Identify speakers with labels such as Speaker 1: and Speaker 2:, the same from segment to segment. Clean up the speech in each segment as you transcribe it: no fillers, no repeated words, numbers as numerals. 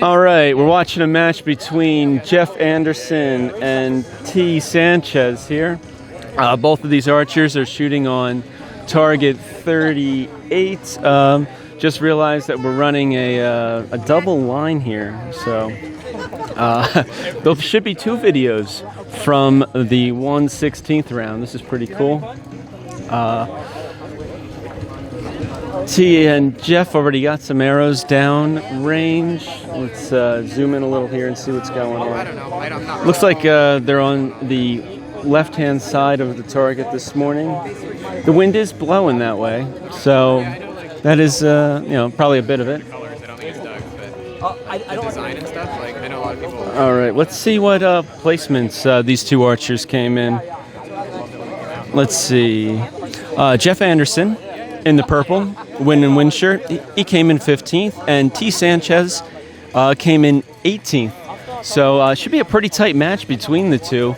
Speaker 1: All right, we're watching a match between Jeff Anderson and T. Sanchez here. Both of these archers are shooting on target 38. Just realized that we're running a double line here, so there should be two videos from the 1/16 round. This is pretty cool. T and Jeff already got some arrows down range. Let's zoom in a little here and see what's going on. Looks like they're on the left-hand side of the target this morning. The wind is blowing that way, so that is, probably a bit of it. All right, let's see what placements these two archers came in. Let's see. Jeff Anderson in the purple, win and win shirt. He came in 15th, and T. Sanchez came in 18th. So should be a pretty tight match between the two.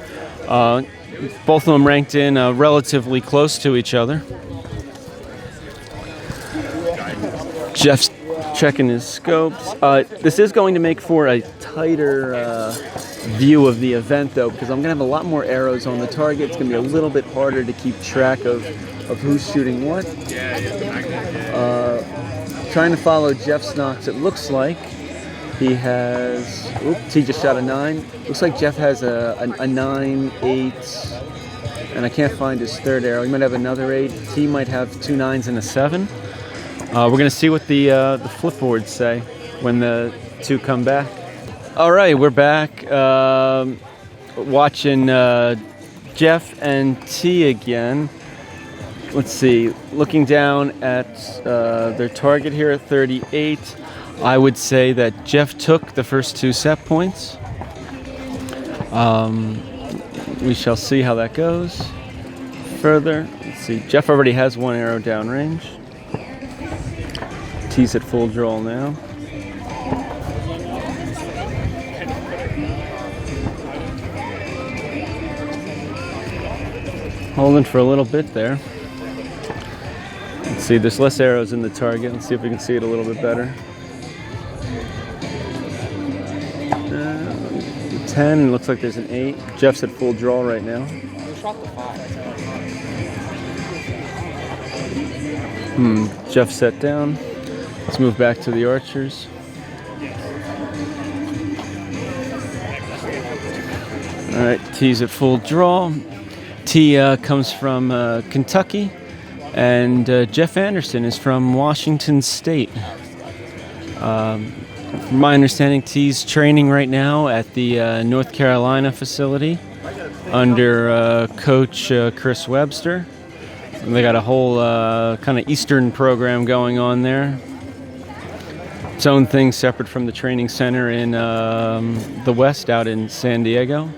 Speaker 1: Both of them ranked in relatively close to each other. Jeff's checking his scopes. This is going to make for a tighter view of the event, though, because I'm going to have a lot more arrows on the target. It's going to be a little bit harder to keep track of who's shooting what. Trying to follow Jeff's knocks, it looks like he has... Oops, he just shot a 9. Looks like Jeff has a 9, 8, and I can't find his third arrow. He might have another 8. He might have 2 9s and a 7. We're going to see what the flipboards say when the two come back. All right, we're back watching Jeff and T again. Let's see, looking down at their target here at 38, I would say that Jeff took the first 2 set points. We shall see how that goes further. Let's see, Jeff already has 1 arrow downrange. T's at full draw now. Holding for a little bit there. Let's see, there's less arrows in the target. Let's see if we can see it a little bit better. 10, looks like there's an 8. Jeff's at full draw right now. Jeff set down. Let's move back to the archers. All right, T's at full draw. T comes from Kentucky, and Jeff Anderson is from Washington State. From my understanding, T's training right now at the North Carolina facility under Coach Chris Webster. And they got a whole kind of Eastern program going on there. Its own thing separate from the training center in the West out in San Diego.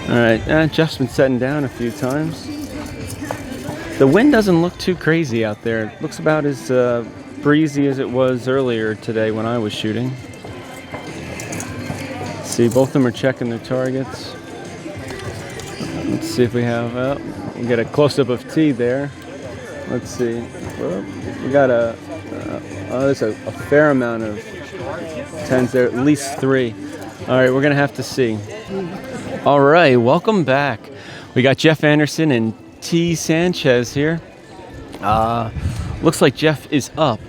Speaker 1: All right, Jeff's been setting down a few times. The wind doesn't look too crazy out there. It looks about as breezy as it was earlier today when I was shooting. See, both of them are checking their targets. Let's see if we have, we get a close-up of T there. Let's see. We got there's a fair amount of 10s there, at least 3. All right, we're gonna have to see. All right, welcome back. We got Jeff Anderson and T. Sanchez here. Looks like Jeff is up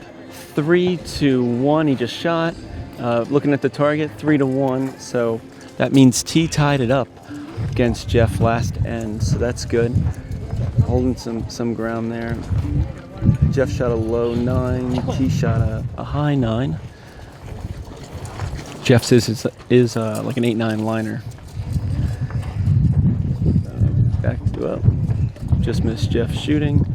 Speaker 1: 3-1. He just shot. Looking at the target, 3-1. So that means T tied it up against Jeff last end. So that's good. Holding some ground there. Jeff shot a low 9. T shot a high 9. Jeff's is like an 8-9 liner. Back to up. Just missed Jeff shooting.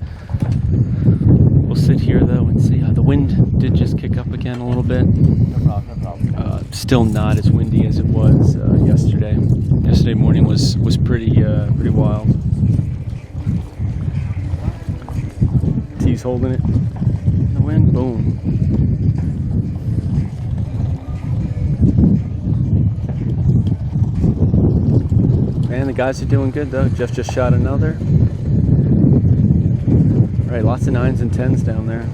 Speaker 1: We'll sit here though and see. The wind did just kick up again a little bit. No problem. Still not as windy as it was yesterday. Yesterday morning was pretty wild. T's holding it. The wind, boom. And the guys are doing good though. Jeff just shot another. All right, lots of 9s and 10s down there.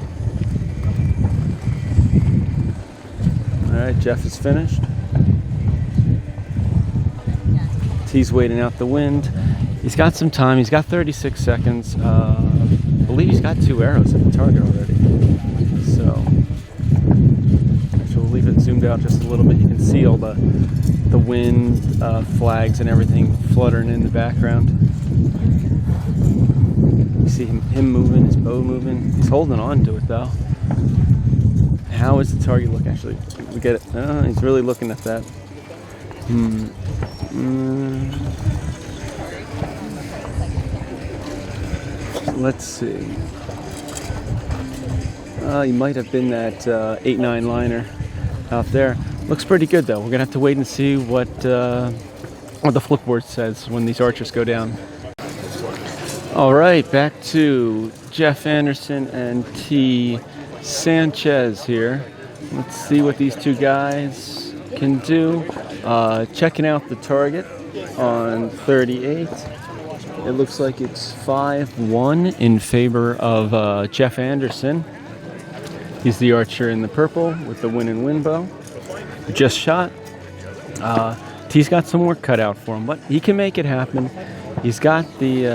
Speaker 1: right, Jeff is finished. T's waiting out the wind. He's got some time. He's got 36 seconds. I believe he's got 2 arrows at the target already. So we'll leave it zoomed out just a little bit. You can see all the wind, flags and everything fluttering in the background. You see him moving, his bow moving. He's holding on to it though. How is the target look? Actually, we get it. Oh, he's really looking at that. Let's see. He might have been that 8-9 liner out there. Looks pretty good though. We're gonna have to wait and see what the flipboard says when these archers go down. All right, back to Jeff Anderson and T. Sanchez here. Let's see what these two guys can do. Checking out the target on 38. It looks like it's 5-1 in favor of Jeff Anderson. He's the archer in the purple with the win and win bow. Just shot. T's got some work cut out for him, but he can make it happen. He's got the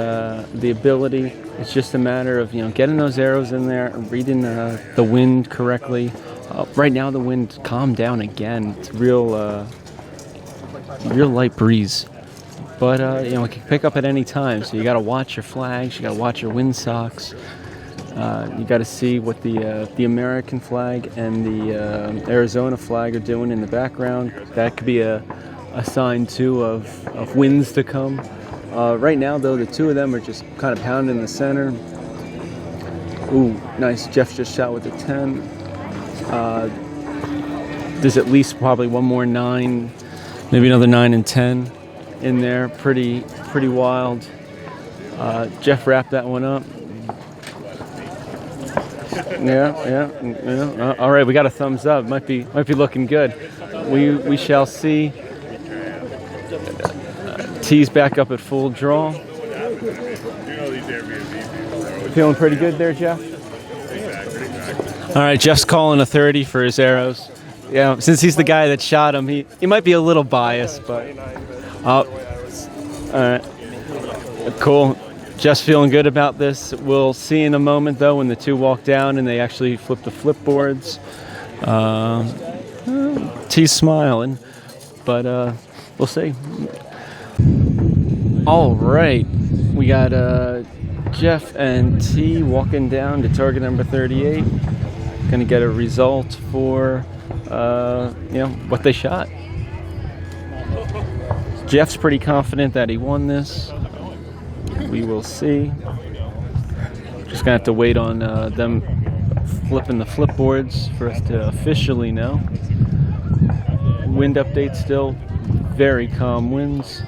Speaker 1: ability. It's just a matter of getting those arrows in there, reading the wind correctly. Right now the wind calmed down again. It's real light breeze, but it can pick up at any time. So you got to watch your flags. You got to watch your wind socks. You got to see what the American flag and the Arizona flag are doing in the background. That could be a sign too of winds to come. Right now, though, the two of them are just kind of pounding the center. Ooh, nice. Jeff just shot with a 10. There's at least probably one more 9, maybe another 9 and 10 in there. Pretty wild. Jeff wrapped that one up. Yeah. All right, we got a thumbs up. Might be looking good. We shall see. T's back up at full draw. Feeling pretty good there, Jeff? All right, Jeff's calling a 30 for his arrows. Yeah, since he's the guy that shot him, he might be a little biased, but all right, cool. Jeff's feeling good about this. We'll see in a moment, though, when the two walk down and they actually flip the flipboards. T's smiling, but we'll see. All right, we got Jeff and T walking down to target number 38. Gonna get a result for what they shot. Jeff's pretty confident that he won this. We will see. Just gonna have to wait on them flipping the flipboards for us to officially know. Wind update still very calm winds.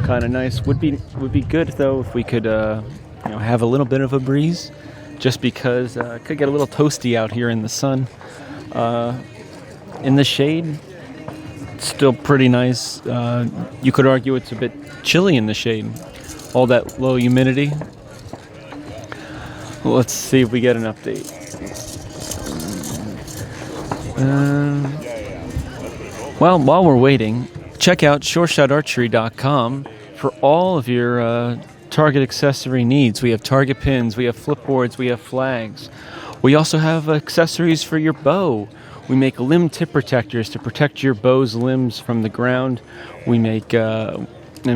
Speaker 1: Kind of nice. Would be good though if we could have a little bit of a breeze, just because it could get a little toasty out here in the sun. In the shade, it's still pretty nice. You could argue it's a bit chilly in the shade. All that low humidity. Let's see if we get an update. Well, while we're waiting, check out SureShotArchery.com for all of your target accessory needs. We have target pins, we have flipboards, we have flags. We also have accessories for your bow. We make limb tip protectors to protect your bow's limbs from the ground. We make and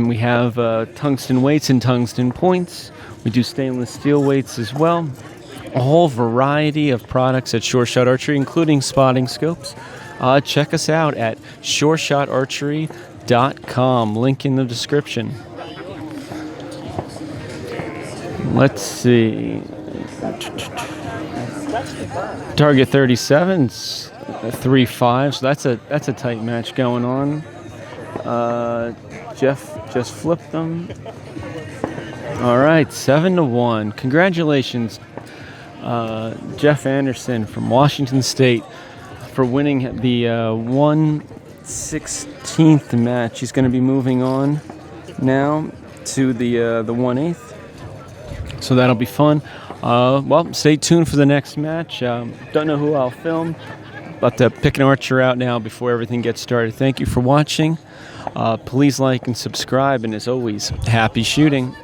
Speaker 1: we have tungsten weights and tungsten points. We do stainless steel weights as well. A whole variety of products at Sure Shot Archery, including spotting scopes. Check us out at SureShotArchery.com. Link in the description. Let's see. Target 37's 3-5, so that's a tight match going on. Jeff just flipped them. All right, 7-1. Congratulations, Jeff Anderson from Washington State, for winning the 1/16 match. He's going to be moving on now to the 1/8. So that'll be fun. Well, stay tuned for the next match. Don't know who I'll film, about to pick an archer out now before everything gets started. Thank you for watching. Please like and subscribe, and as always, happy shooting.